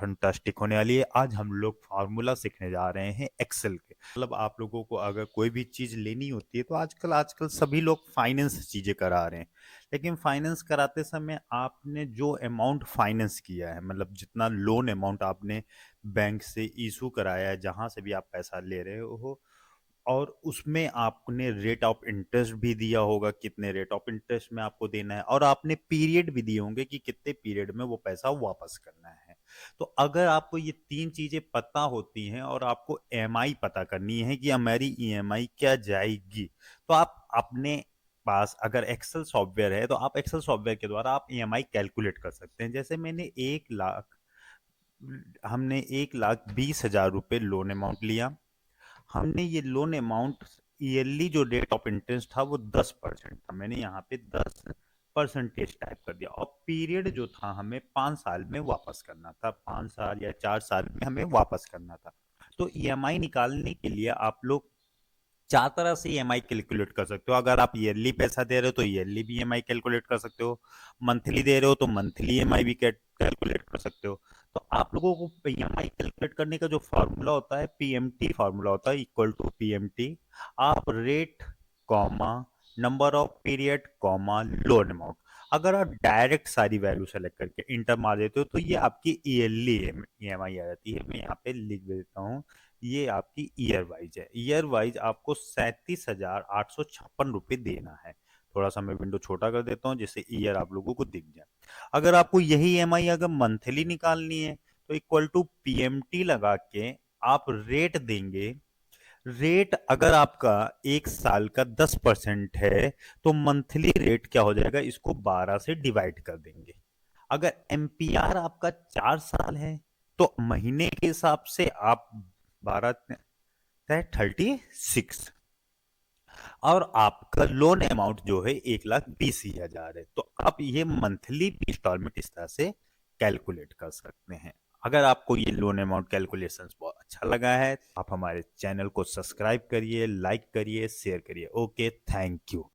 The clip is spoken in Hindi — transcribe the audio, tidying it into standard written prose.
फंटास्टिक होने वाली है। आज हम लोग फार्मूला सीखने जा रहे हैं एक्सेल के। मतलब आप लोगों को अगर कोई भी चीज़ लेनी होती है तो आजकल आजकल सभी लोग फाइनेंस चीज़ें करा रहे हैं। लेकिन फाइनेंस कराते समय आपने जो अमाउंट फाइनेंस किया है, मतलब जितना लोन अमाउंट आपने बैंक से इशू कराया है, जहाँ से भी आप पैसा ले रहे हो, और उसमें आपने रेट ऑफ इंटरेस्ट भी दिया होगा, कितने रेट ऑफ इंटरेस्ट में आपको देना है, और आपने पीरियड भी दिए होंगे कि कितने पीरियड में वो पैसा वापस करना है। तो अगर आपको ये तीन चीजें पता होती हैं और आपको ईएमआई पता करनी है कि हमारी ईएमआई क्या जाएगी, तो आप अपने पास अगर एक्सेल सॉफ्टवेयर है तो आप एक्सेल सॉफ्टवेयर के द्वारा आप ईएमआई कैलकुलेट कर सकते हैं। जैसे हमने 1,20,000 रुपये लोन अमाउंट लिया। हमने ये लोन अमाउंट, ईयरली जो रेट ऑफ इंटरेस्ट था वो 10% था। मैंने यहाँ पे 10% टाइप कर दिया, और पीरियड जो था हमें 5 साल में वापस करना था, 5 साल या 4 साल में हमें वापस करना था। तो ईएमआई निकालने के लिए आप लोग चार तरह से ईएमआई कैलकुलेट कर सकते हो। अगर आप ईयरली पैसा दे रहे हो तो ईयरली भी ईएमआई कैलकुलेट कर सकते हो, मंथली दे रहे हो तो मंथली ईएमआई भी कैलकुलेट कर सकते हो। तो आप लोगों को ईएमआई कैलकुलेट करने का जो फार्मूला होता है, पीएमटी फार्मूला होता है, इक्वल टू पीएमटी। आप rate comma number of period comma loan amount. अगर आप डायरेक्ट सारी वैल्यू सेलेक्ट करके इंटर मार देते हो तो ये आपकी ईयरली ईएमआई आ जाती है। मैं यहाँ पे लिख देता हूँ, ये आपकी ईयर वाइज है। ईयर वाइज आपको 37,856 रुपये देना है। थोड़ा सा मैं विंडो छोटा कर देता हूँ जिससे ईयर आप लोगों को दिख जाए। अगर आपको यही ईएमआई अगर मंथली निकालनी है तो इक्वल टू पीएमटी लगा के आप रेट देंगे। रेट अगर आपका 1 साल का 10% है तो मंथली रेट क्या हो जाएगा, इसको 12 से डिवाइड कर देंगे। अगर एमपीआर आपका 4 साल है तो महीने के हिसाब से आप 12 36, और आपका लोन अमाउंट जो है 1,20,000 है। तो आप ये मंथली इंस्टॉलमेंट इस तरह से कैलकुलेट कर सकते हैं। अगर आपको ये लोन अमाउंट कैलकुलेशन बहुत अच्छा लगा है, आप हमारे चैनल को सब्सक्राइब करिए, लाइक करिए, शेयर करिए। Okay, thank you.